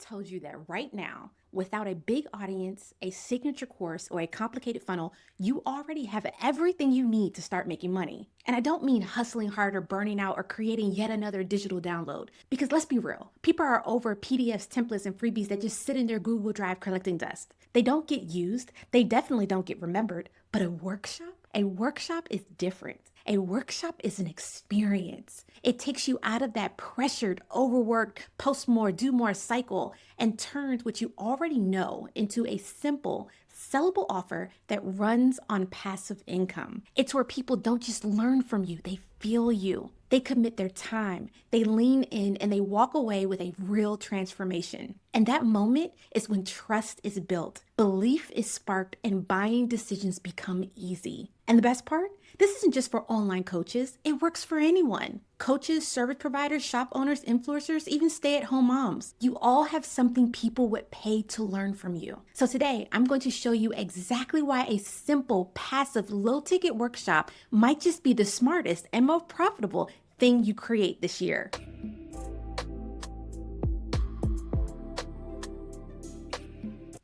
told you that right now, without a big audience, a signature course, or a complicated funnel, you already have everything you need to start making money. And I don't mean hustling harder, burning out, or creating yet another digital download. Because let's be real, people are over PDFs, templates, and freebies that just sit in their Google Drive collecting dust. They don't get used, they definitely don't get remembered, but a workshop is different. A workshop is an experience. It takes you out of that pressured, overworked, post more, do more cycle and turns what you already know into a simple, sellable offer that runs on passive income. It's where people don't just learn from you, they feel you. They commit their time, they lean in, and they walk away with a real transformation. And that moment is when trust is built, belief is sparked, and buying decisions become easy. And the best part? This isn't just for online coaches, it works for anyone. Coaches, service providers, shop owners, influencers, even stay-at-home moms. You all have something people would pay to learn from you. So today, I'm going to show you exactly why a simple, passive, low-ticket workshop might just be the smartest and most profitable thing you create this year.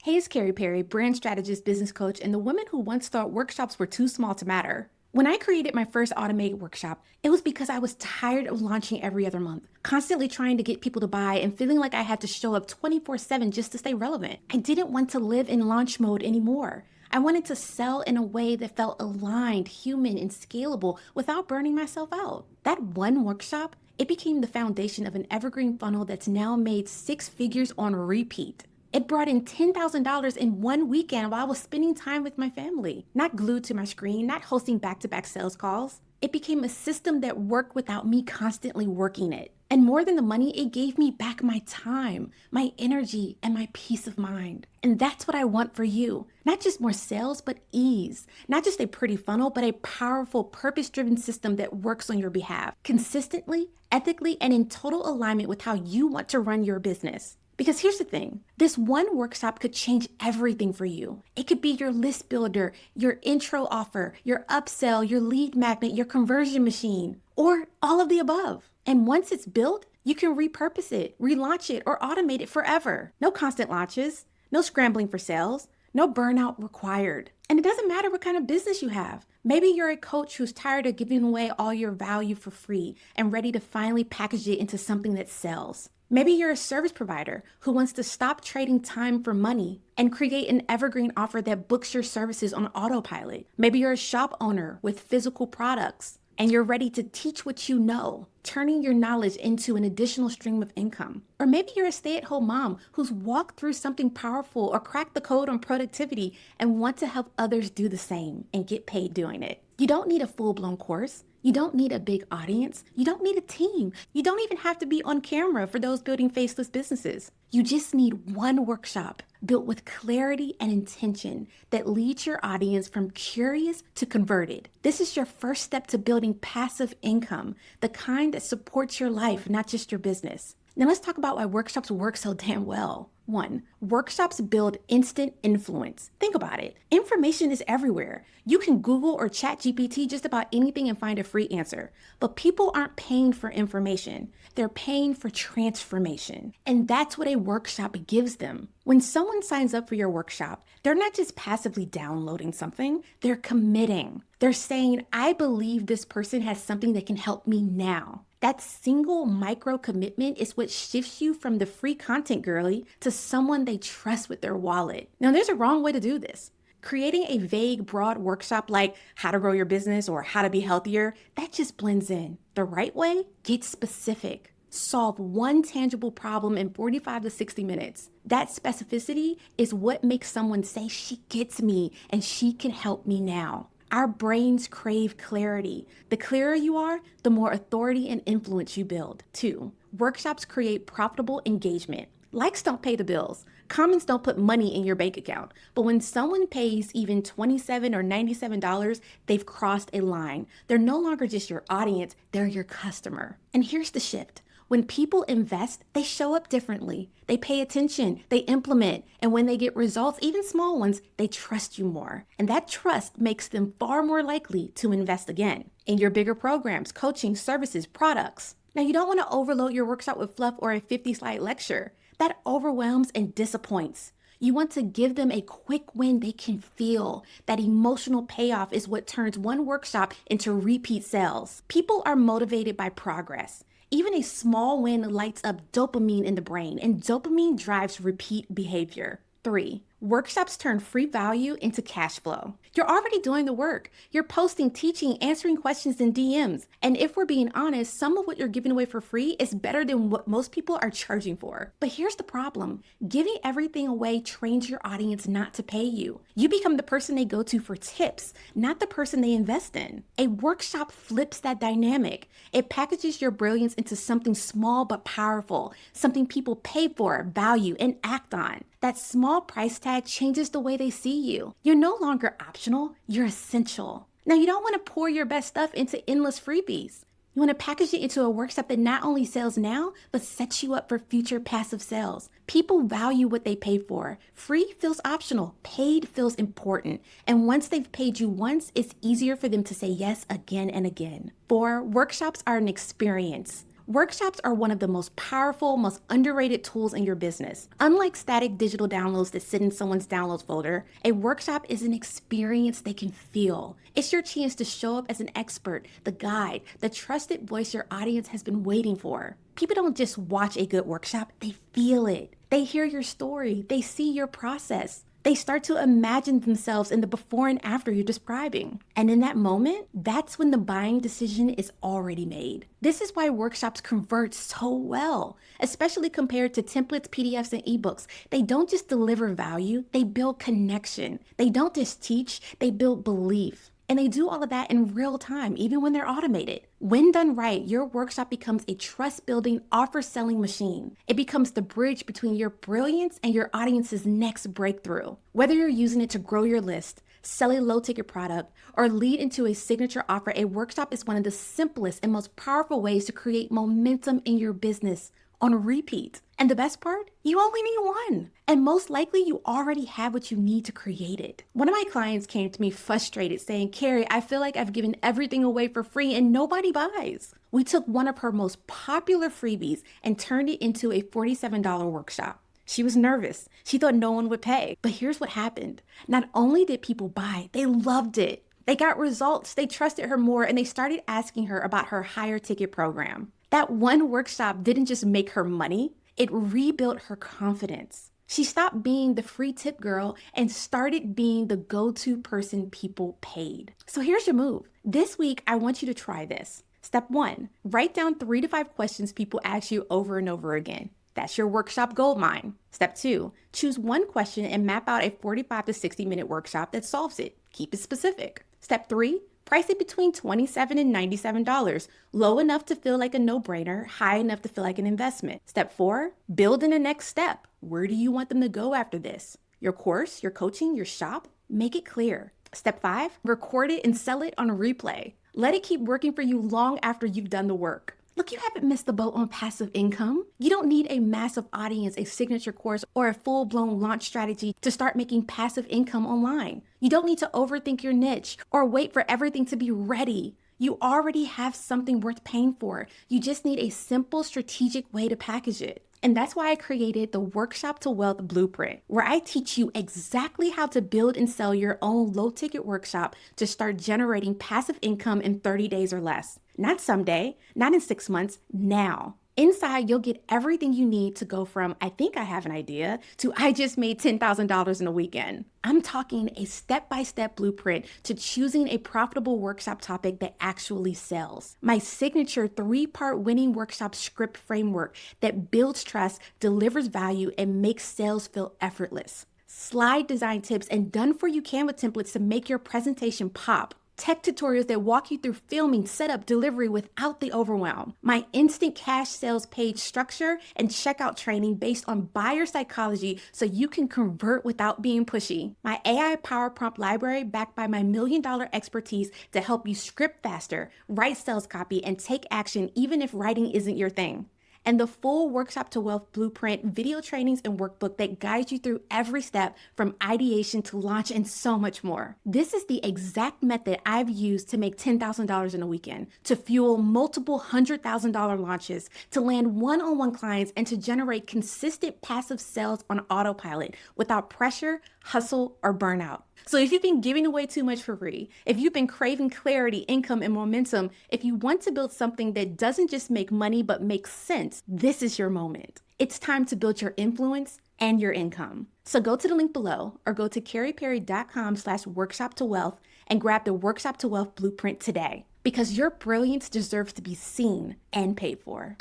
Hey, it's Kary, brand strategist, business coach, and the woman who once thought workshops were too small to matter. When I created my first automated workshop, it was because I was tired of launching every other month, constantly trying to get people to buy and feeling like I had to show up 24/7 just to stay relevant. I didn't want to live in launch mode anymore. I wanted to sell in a way that felt aligned, human, and scalable without burning myself out. That one workshop, it became the foundation of an evergreen funnel that's now made 6 figures on repeat. It brought in $10,000 in one weekend while I was spending time with my family, not glued to my screen, not hosting back-to-back sales calls. It became a system that worked without me constantly working it. And more than the money, it gave me back my time, my energy, and my peace of mind. And that's what I want for you. Not just more sales, but ease. Not just a pretty funnel, but a powerful, purpose-driven system that works on your behalf, consistently, ethically, and in total alignment with how you want to run your business. Because here's the thing, this one workshop could change everything for you. It could be your list builder, your intro offer, your upsell, your lead magnet, your conversion machine, or all of the above. And once it's built, you can repurpose it, relaunch it, or automate it forever. No constant launches, no scrambling for sales, no burnout required. And it doesn't matter what kind of business you have. Maybe you're a coach who's tired of giving away all your value for free and ready to finally package it into something that sells. Maybe you're a service provider who wants to stop trading time for money and create an evergreen offer that books your services on autopilot. Maybe you're a shop owner with physical products and you're ready to teach what you know, turning your knowledge into an additional stream of income. Or maybe you're a stay-at-home mom who's walked through something powerful or cracked the code on productivity and want to help others do the same and get paid doing it. You don't need a full-blown course. You don't need a big audience. You don't need a team. You don't even have to be on camera for those building faceless businesses. You just need one workshop built with clarity and intention that leads your audience from curious to converted. This is your first step to building passive income, the kind that supports your life, not just your business. Now let's talk about why workshops work so damn well. 1. Workshops build instant influence. Think about it. Information is everywhere. You can Google or chat GPT just about anything and find a free answer. But people aren't paying for information. They're paying for transformation. And that's what a workshop gives them. When someone signs up for your workshop, they're not just passively downloading something, they're committing. They're saying, I believe this person has something that can help me now. That single micro commitment is what shifts you from the free content girly to someone they trust with their wallet. Now, there's a wrong way to do this. Creating a vague, broad workshop like how to grow your business or how to be healthier, that just blends in. The right way, get specific. Solve one tangible problem in 45 to 60 minutes. That specificity is what makes someone say, she gets me and she can help me now. Our brains crave clarity. The clearer you are, the more authority and influence you build. 2, workshops create profitable engagement. Likes don't pay the bills. Comments don't put money in your bank account. But when someone pays even $27 or $97, they've crossed a line. They're no longer just your audience, they're your customer. And here's the shift. When people invest, they show up differently. They pay attention, they implement, and when they get results, even small ones, they trust you more. And that trust makes them far more likely to invest again in your bigger programs, coaching, services, products. Now, you don't want to overload your workshop with fluff or a 50-slide lecture. That overwhelms and disappoints. You want to give them a quick win they can feel. That emotional payoff is what turns one workshop into repeat sales. People are motivated by progress. Even a small win lights up dopamine in the brain, and dopamine drives repeat behavior. 3. Workshops turn free value into cash flow. You're already doing the work. You're posting, teaching, answering questions in DMs. And if we're being honest, some of what you're giving away for free is better than what most people are charging for. But here's the problem. Giving everything away trains your audience not to pay you. You become the person they go to for tips, not the person they invest in. A workshop flips that dynamic. It packages your brilliance into something small but powerful, something people pay for, value, and act on. That small price tag changes the way they see you. You're no longer optional, you're essential. Now, you don't want to pour your best stuff into endless freebies. You want to package it into a workshop that not only sells now, but sets you up for future passive sales. People value what they pay for. Free feels optional, paid feels important. And once they've paid you once, it's easier for them to say yes again and again. 4, workshops are an experience. Workshops are one of the most powerful, most underrated tools in your business. Unlike static digital downloads that sit in someone's downloads folder, a workshop is an experience they can feel. It's your chance to show up as an expert, the guide, the trusted voice your audience has been waiting for. People don't just watch a good workshop, they feel it. They hear your story, they see your process. They start to imagine themselves in the before and after you're describing. And in that moment, that's when the buying decision is already made. This is why workshops convert so well, especially compared to templates, PDFs, and ebooks. They don't just deliver value, they build connection. They don't just teach, they build belief. And they do all of that in real time, even when they're automated. When done right, your workshop becomes a trust-building, offer-selling machine. It becomes the bridge between your brilliance and your audience's next breakthrough. Whether you're using it to grow your list, sell a low-ticket product, or lead into a signature offer, a workshop is one of the simplest and most powerful ways to create momentum in your business on repeat. And the best part? You only need one. And most likely you already have what you need to create it. One of my clients came to me frustrated saying, Kary, I feel like I've given everything away for free and nobody buys. We took one of her most popular freebies and turned it into a $47 workshop. She was nervous. She thought no one would pay. But here's what happened. Not only did people buy, they loved it. They got results. They trusted her more and they started asking her about her higher ticket program. That one workshop didn't just make her money, it rebuilt her confidence. She stopped being the free tip girl and started being the go-to person people paid. So here's your move. This week, I want you to try this. Step 1, write down 3 to 5 questions people ask you over and over again. That's your workshop gold mine. Step 2, choose one question and map out a 45 to 60-minute workshop that solves it. Keep it specific. Step 3, price it between $27 and $97, low enough to feel like a no-brainer, high enough to feel like an investment. Step 4, build in the next step. Where do you want them to go after this? Your course, your coaching, your shop? Make it clear. Step 5, record it and sell it on a replay. Let it keep working for you long after you've done the work. Look, you haven't missed the boat on passive income. You don't need a massive audience, a signature course, or a full-blown launch strategy to start making passive income online. You don't need to overthink your niche or wait for everything to be ready. You already have something worth paying for. You just need a simple, strategic way to package it. And that's why I created the Workshop to Wealth Blueprint, where I teach you exactly how to build and sell your own low-ticket workshop to start generating passive income in 30 days or less. Not someday, not in 6 months, now. Inside, you'll get everything you need to go from, I think I have an idea, to I just made $10,000 in a weekend. I'm talking a step-by-step blueprint to choosing a profitable workshop topic that actually sells. My signature 3-part winning workshop script framework that builds trust, delivers value, and makes sales feel effortless. Slide design tips and done-for-you Canva templates to make your presentation pop. Tech tutorials that walk you through filming, setup, delivery without the overwhelm. My instant cash sales page structure and checkout training based on buyer psychology so you can convert without being pushy. My AI power prompt library backed by my $1 million expertise to help you script faster, write sales copy, and take action even if writing isn't your thing. and the full Workshop to Wealth blueprint, video trainings, and workbook that guides you through every step from ideation to launch and so much more. This is the exact method I've used to make $10,000 in a weekend, to fuel multiple $100,000 launches, to land one-on-one clients, and to generate consistent passive sales on autopilot without pressure, hustle, or burnout. So if you've been giving away too much for free, if you've been craving clarity, income, and momentum, if you want to build something that doesn't just make money but makes sense, this is your moment. It's time to build your influence and your income. So go to the link below or go to karyperry.com/workshop-to-wealth and grab the Workshop to Wealth blueprint today, because your brilliance deserves to be seen and paid for.